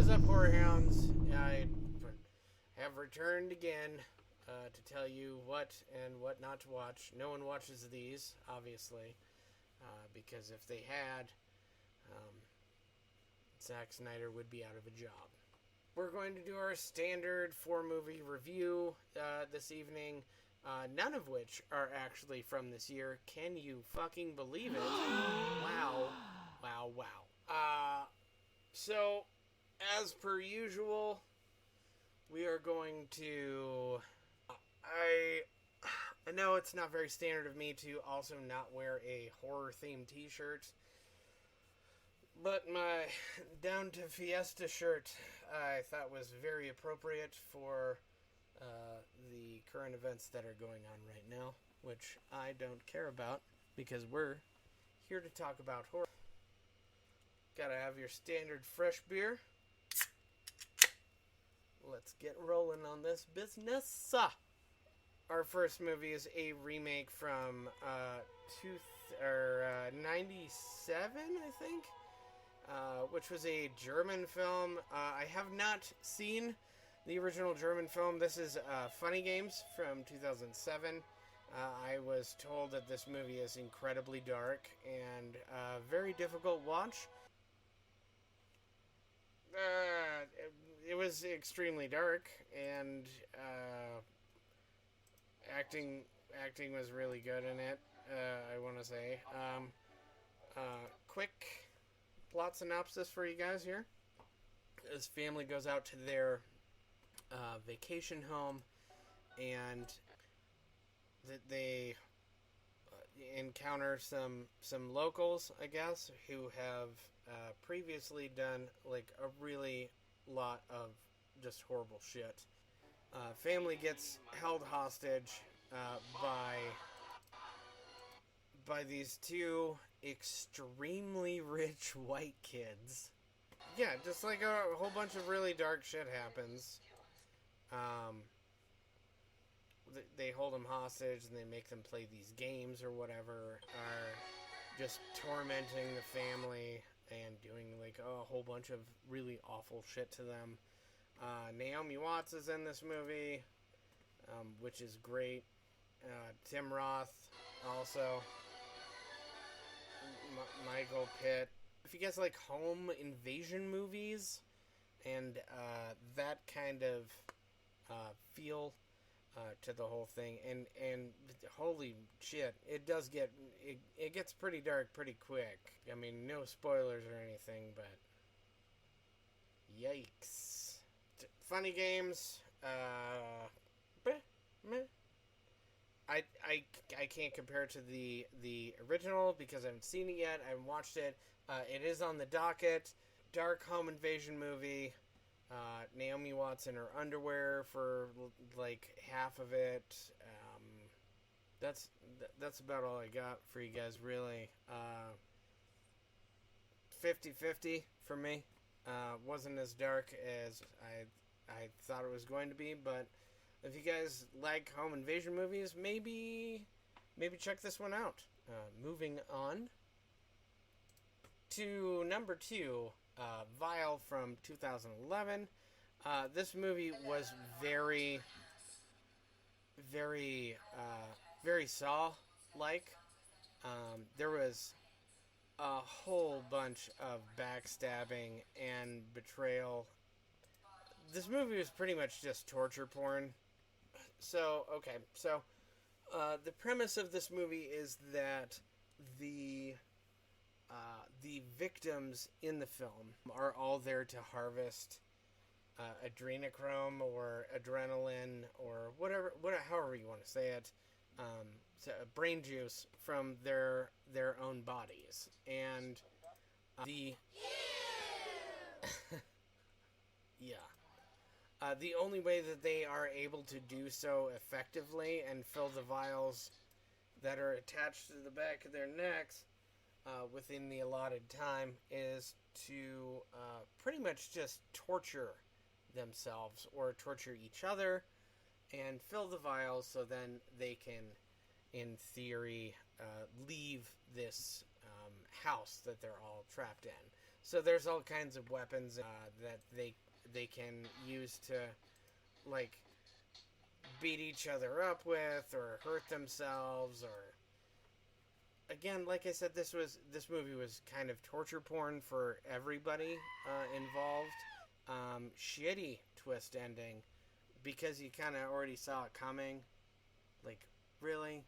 is up, horror hounds? I have returned again to tell you what and what not to watch. No one watches these, obviously, because if they had, Zack Snyder would be out of a job. We're going to do our standard 4-movie review this evening, none of which are actually from this year. Can you fucking believe it? Wow. So, as per usual, we are going to... I know it's not very standard of me to also not wear a horror-themed t-shirt, but my Down to Fiesta shirt I thought was very appropriate for the current events that are going on right now, which I don't care about, because we're here to talk about horror. Gotta have your standard fresh beer. Let's get rolling on this business. Our first movie is a remake from 97, I think, which was a German film. I have not seen the original German film. This is Funny Games from 2007. I was told that this movie is incredibly dark and very difficult watch. It was extremely dark, and acting was really good in it, I want to say. Quick plot synopsis for you guys here. This family goes out to their vacation home, and they encounter some locals, I guess, who have previously done like a really lot of just horrible shit. Family gets held hostage by these two extremely rich white kids. Yeah, just like a whole bunch of really dark shit happens. They hold them hostage and they make them play these games or whatever, are just tormenting the family and doing like a whole bunch of really awful shit to them. Naomi Watts is in this movie, which is great. Tim Roth also. Michael Pitt. If you guys like home invasion movies and that kind of feel to the whole thing, and holy shit, it gets pretty dark pretty quick. I mean, no spoilers or anything, but yikes. Funny Games, I can't compare it to the original because I haven't seen it yet. I haven't watched it. It is on the docket. Dark home invasion movie. Naomi Watts in her underwear for like half of it. That's about all I got for you guys, really. 50-50 for me. Wasn't as dark as I thought it was going to be, but if you guys like home invasion movies, maybe check this one out. Moving on to number 2, Vile from 2011. This movie was very Saw-like. There was a whole bunch of backstabbing and betrayal. This movie was pretty much just torture porn. So the premise of this movie is that the victims in the film are all there to harvest adrenochrome or adrenaline or however you want to say it, brain juice from their own bodies, and the only way that they are able to do so effectively and fill the vials that are attached to the back of their necks within the allotted time is to pretty much just torture themselves or torture each other and fill the vials so then they can, in theory, leave this house that they're all trapped in. So there's all kinds of weapons that they can use to like beat each other up with or hurt themselves or again, like I said, this movie was kind of torture porn for everybody involved. Shitty twist ending because you kind of already saw it coming. Like, really,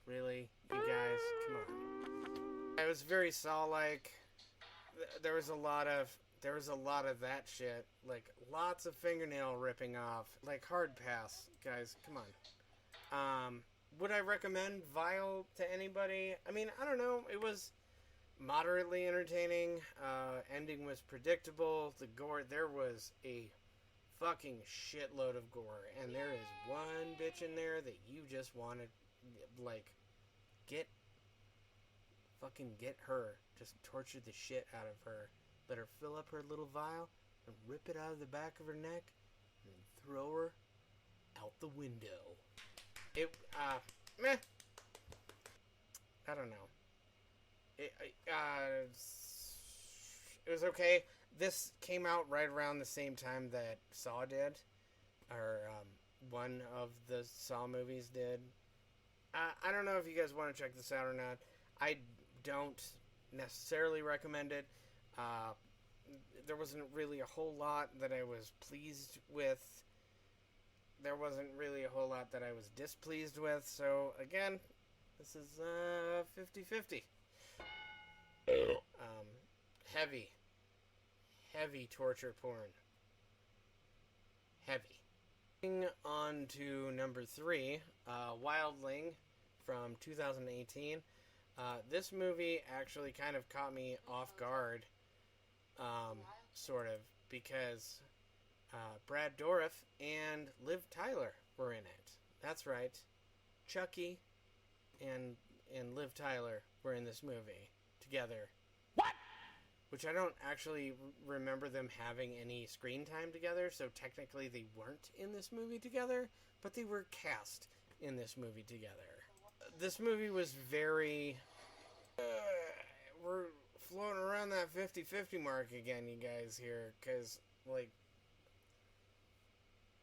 really, you guys, come on. It was very Saw-like. There was a lot of that shit. Like lots of fingernail ripping off. Like hard pass, guys. Come on. Would I recommend Vile to anybody? I mean, I don't know. It was moderately entertaining. Ending was predictable. The gore, there was a fucking shitload of gore, and there is one bitch in there that you just want to like get get her. Just torture the shit out of her. Let her fill up her little vial and rip it out of the back of her neck and throw her out the window. It, meh. I don't know. It was okay. This came out right around the same time that Saw did. Or, one of the Saw movies did. I don't know if you guys want to check this out or not. I don't necessarily recommend it. There wasn't really a whole lot that I was pleased with. There wasn't really a whole lot that I was displeased with. So, again, this is 50-50. Heavy torture porn. Heavy. Moving on to number 3, Wildling from 2018. This movie actually kind of caught me off guard, sort of, because Brad Dourif and Liv Tyler were in it. That's right. Chucky and Liv Tyler were in this movie together. What? Which I don't actually remember them having any screen time together, so technically they weren't in this movie together, but they were cast in this movie together. This movie was very... we're floating around that 50-50 mark again, you guys, here, because, like...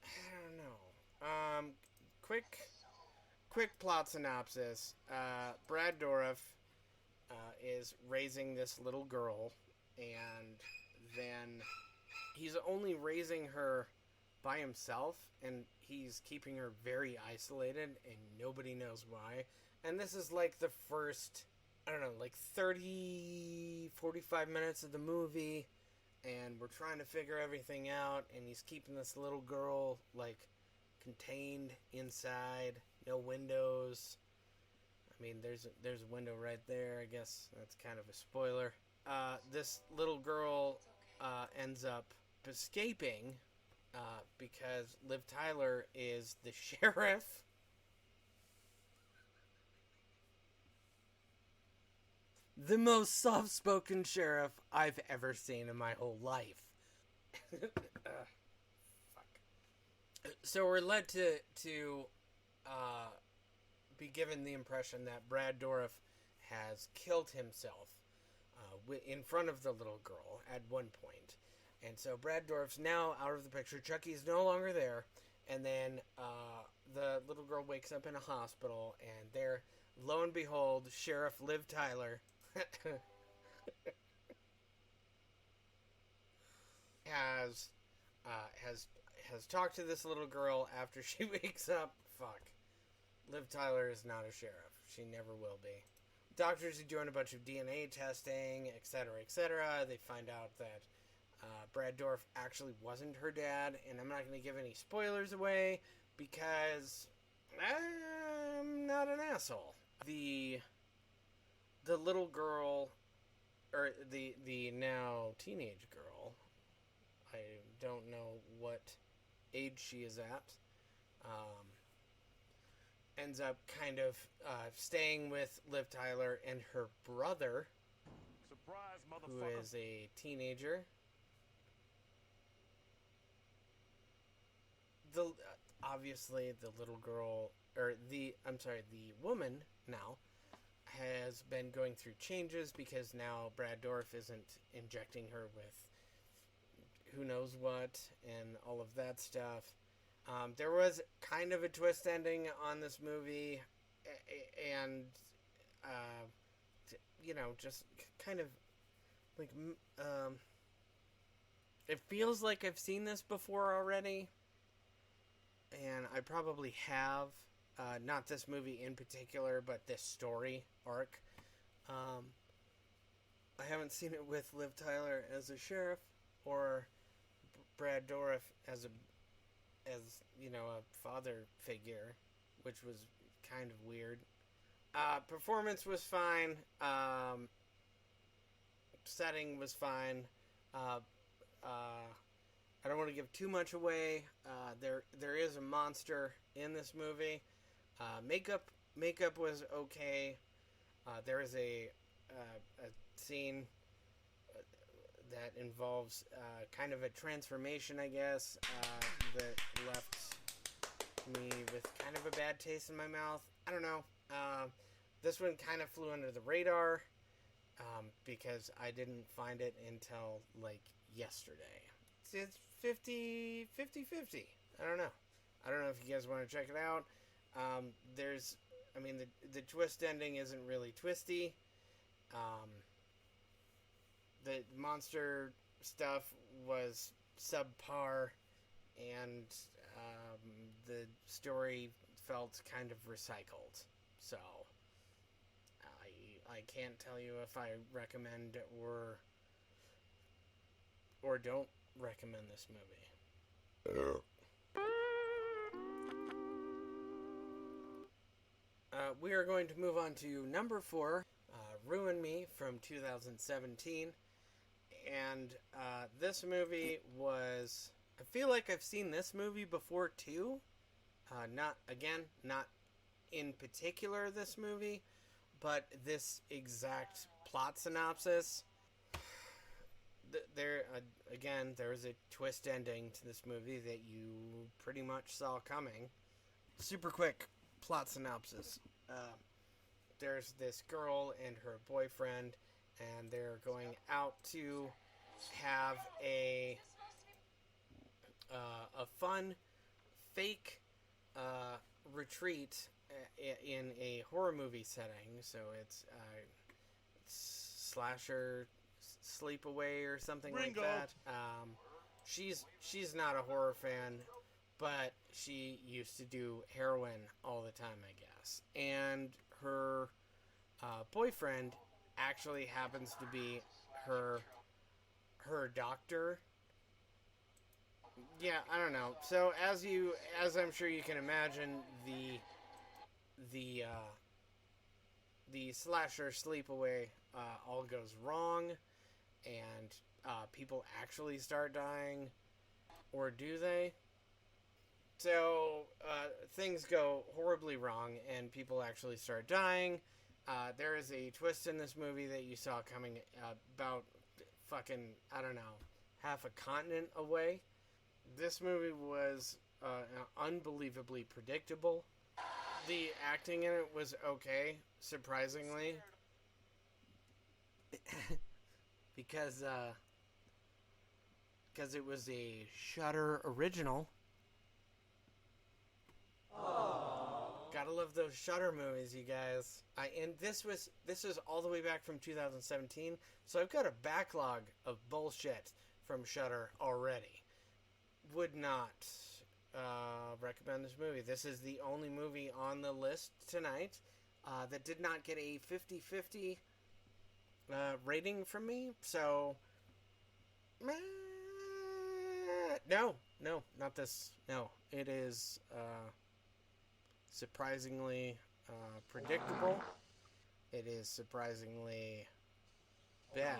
I don't know. Quick plot synopsis. Brad Dourif is raising this little girl, and then he's only raising her by himself, and he's keeping her very isolated, and nobody knows why. And this is like the first, I don't know, like 30, 45 minutes of the movie, and we're trying to figure everything out, and he's keeping this little girl, like, contained inside, no windows. I mean, there's a window right there. I guess that's kind of a spoiler. This little girl ends up escaping because Liv Tyler is the sheriff. The most soft-spoken sheriff I've ever seen in my whole life. Fuck. So we're led to be given the impression that Brad Dourif has killed himself in front of the little girl at one point. And so Brad Dourif's now out of the picture. Chucky's no longer there. And then the little girl wakes up in a hospital, and there, lo and behold, Sheriff Liv Tyler has talked to this little girl after she wakes up. Fuck. Liv Tyler is not a sheriff. She never will be. Doctors are doing a bunch of DNA testing, etc., etc. They find out that Brad Dourif actually wasn't her dad, and I'm not going to give any spoilers away because I'm not an asshole. The little girl, or the now teenage girl, I don't know what age she is at, ends up kind of staying with Liv Tyler and her brother, Surprise, who motherfucker. is a teenager. Obviously the little girl, or the woman now has been going through changes because now Brad Dourif isn't injecting her with who knows what and all of that stuff. There was kind of a twist ending on this movie, and just kind of like it feels like I've seen this before already, and I probably have. Not this movie in particular, but this story arc. I haven't seen it with Liv Tyler as a sheriff or Brad Dourif as a father figure, which was kind of weird. Performance was fine. Setting was fine. I don't want to give too much away. There is a monster in this movie. Makeup was okay. There is a scene that involves kind of a transformation, I guess, that left me with kind of a bad taste in my mouth. I don't know. This one kind of flew under the radar because I didn't find it until like yesterday. It's 50-50. I don't know. I don't know if you guys want to check it out. The twist ending isn't really twisty. The monster stuff was subpar, and the story felt kind of recycled. So I can't tell you if I recommend or don't recommend this movie. We are going to move on to number 4, Ruin Me from 2017. And this movie was... I feel like I've seen this movie before too. Not in particular this movie, but this exact plot synopsis. There is a twist ending to this movie that you pretty much saw coming. Super quick plot synopsis. There's this girl and her boyfriend, and they're going out to have a fun fake retreat in a horror movie setting. So it's slasher sleepaway or something Ringo. Like that. She's not a horror fan, but she used to do heroin all the time, I guess. And her boyfriend actually happens to be her doctor. Yeah, I don't know. So as I'm sure you can imagine, the slasher sleepaway all goes wrong, and people actually start dying, or do they? So things go horribly wrong, and people actually start dying. There is a twist in this movie that you saw coming about fucking, I don't know, half a continent away. This movie was unbelievably predictable. The acting in it was okay, surprisingly. because it was a Shudder original. Gotta love those Shudder movies, you guys. And this was all the way back from 2017, so I've got a backlog of bullshit from Shudder already. Would not recommend this movie. This is the only movie on the list tonight that did not get a 50-50 rating from me. So, no, not this. No, it is surprisingly predictable. It is surprisingly bad.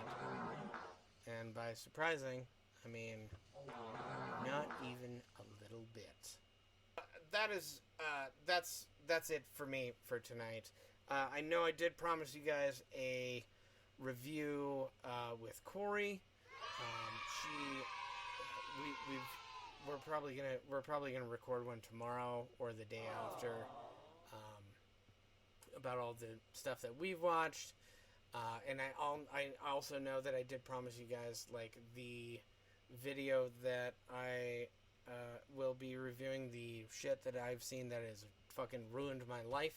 And by surprising, I mean not even a little bit. That's it for me for tonight. I know I did promise you guys a review with Corey. We're probably gonna record one tomorrow or the day after. about all the stuff that we've watched. And I also know that I did promise you guys, like, the video that I will be reviewing the shit that I've seen that has fucking ruined my life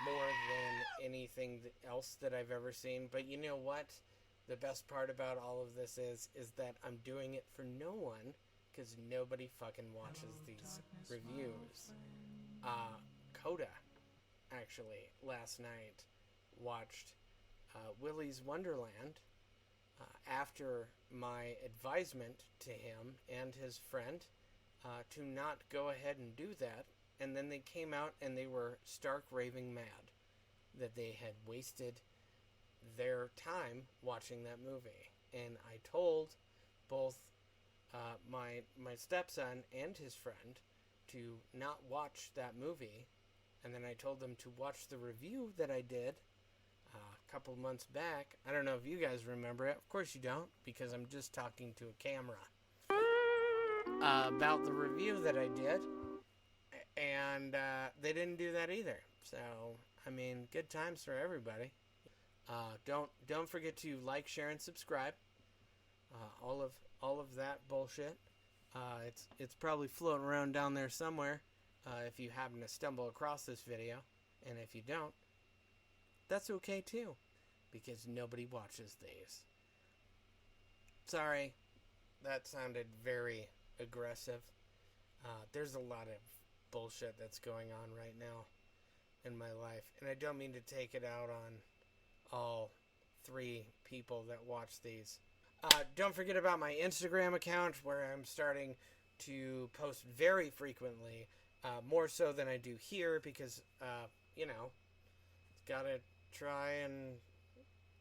more than anything else that I've ever seen. But you know what? The best part about all of this is that I'm doing it for no one, because nobody fucking watches these reviews. Coda, actually, last night watched Willy's Wonderland after my advisement to him and his friend to not go ahead and do that. And then they came out and they were stark raving mad that they had wasted their time watching that movie. And I told both my stepson and his friend to not watch that movie. And then I told them to watch the review that I did a couple months back. I don't know if you guys remember it. Of course you don't, because I'm just talking to a camera. About the review that I did. And they didn't do that either. So, I mean, good times for everybody. Don't forget to like, share, and subscribe. All of that bullshit. It's probably floating around down there somewhere. If you happen to stumble across this video, and if you don't, that's okay too, because nobody watches these. Sorry, that sounded very aggressive. There's a lot of bullshit that's going on right now in my life, and I don't mean to take it out on all 3 people that watch these. Don't forget about my Instagram account, where I'm starting to post very frequently, more so than I do here, because gotta try and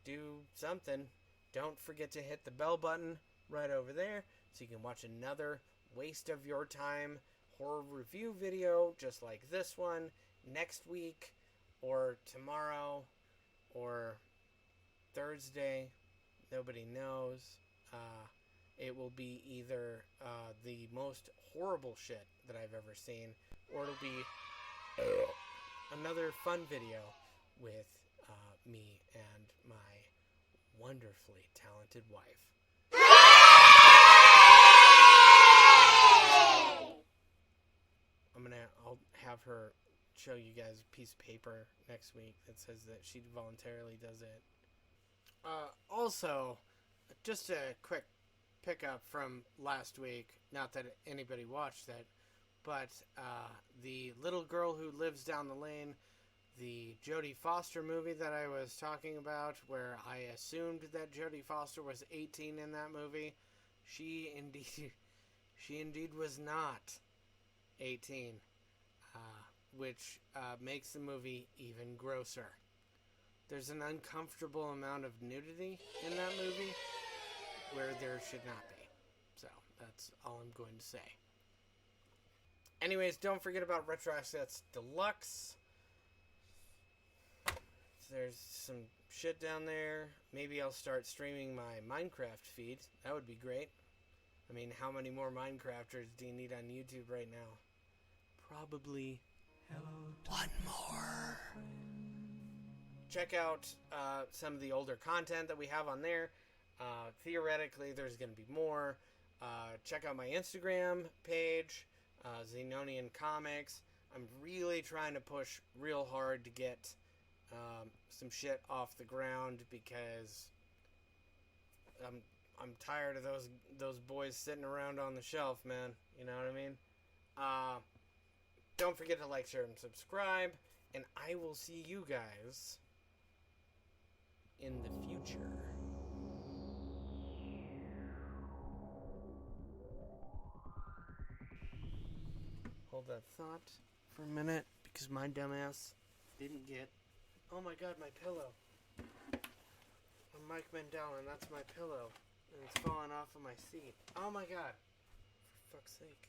do something. Don't forget to hit the bell button right over there so you can watch another waste of your time horror review video just like this one next week, or tomorrow, or Thursday. Nobody knows. It will be either the most horrible shit that I've ever seen, or it'll be another fun video with me and my wonderfully talented wife. I'll have her show you guys a piece of paper next week that says that she voluntarily does it. Also, just a quick pickup from last week, not that anybody watched it, but the little girl who lives down the lane, the Jodie Foster movie that I was talking about, where I assumed that Jodie Foster was 18 in that movie, she indeed was not 18, which makes the movie even grosser. There's an uncomfortable amount of nudity in that movie where there should not be. So, that's all I'm going to say. Anyways, don't forget about Retro Assets Deluxe. There's some shit down there. Maybe I'll start streaming my Minecraft feed. That would be great. I mean, how many more Minecrafters do you need on YouTube right now? Probably one more. Check out some of the older content that we have on there. Theoretically, there's going to be more. Check out my Instagram page, Xenonian Comics. I'm really trying to push real hard to get some shit off the ground, because I'm tired of those boys sitting around on the shelf, man. You know what I mean? Don't forget to like, share, and subscribe, and I will see you guys in the future. Hold that thought for a minute, because my dumbass didn't get... Oh my god, my pillow. I'm Mike Mandela, and that's my pillow. And it's falling off of my seat. Oh my god. For fuck's sake.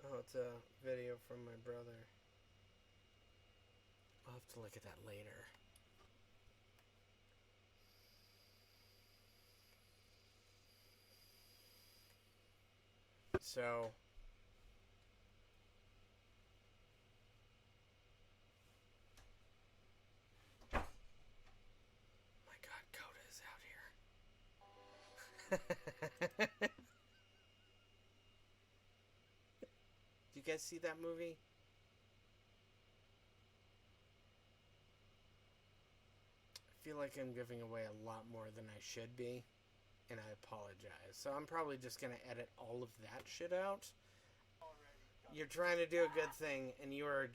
Oh, it's a video from my brother. I'll have to look at that later. So... Did you guys see that movie? I feel like I'm giving away a lot more than I should be, and I apologize. So I'm probably just going to edit all of that shit out. You're trying to do a good thing, and you are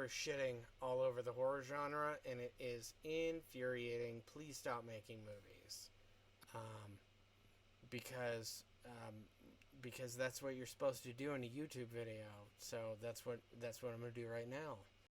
shitting all over the horror genre, and it is infuriating. Please stop making movies. Because because that's what you're supposed to do in a YouTube video. So that's what I'm going to do right now.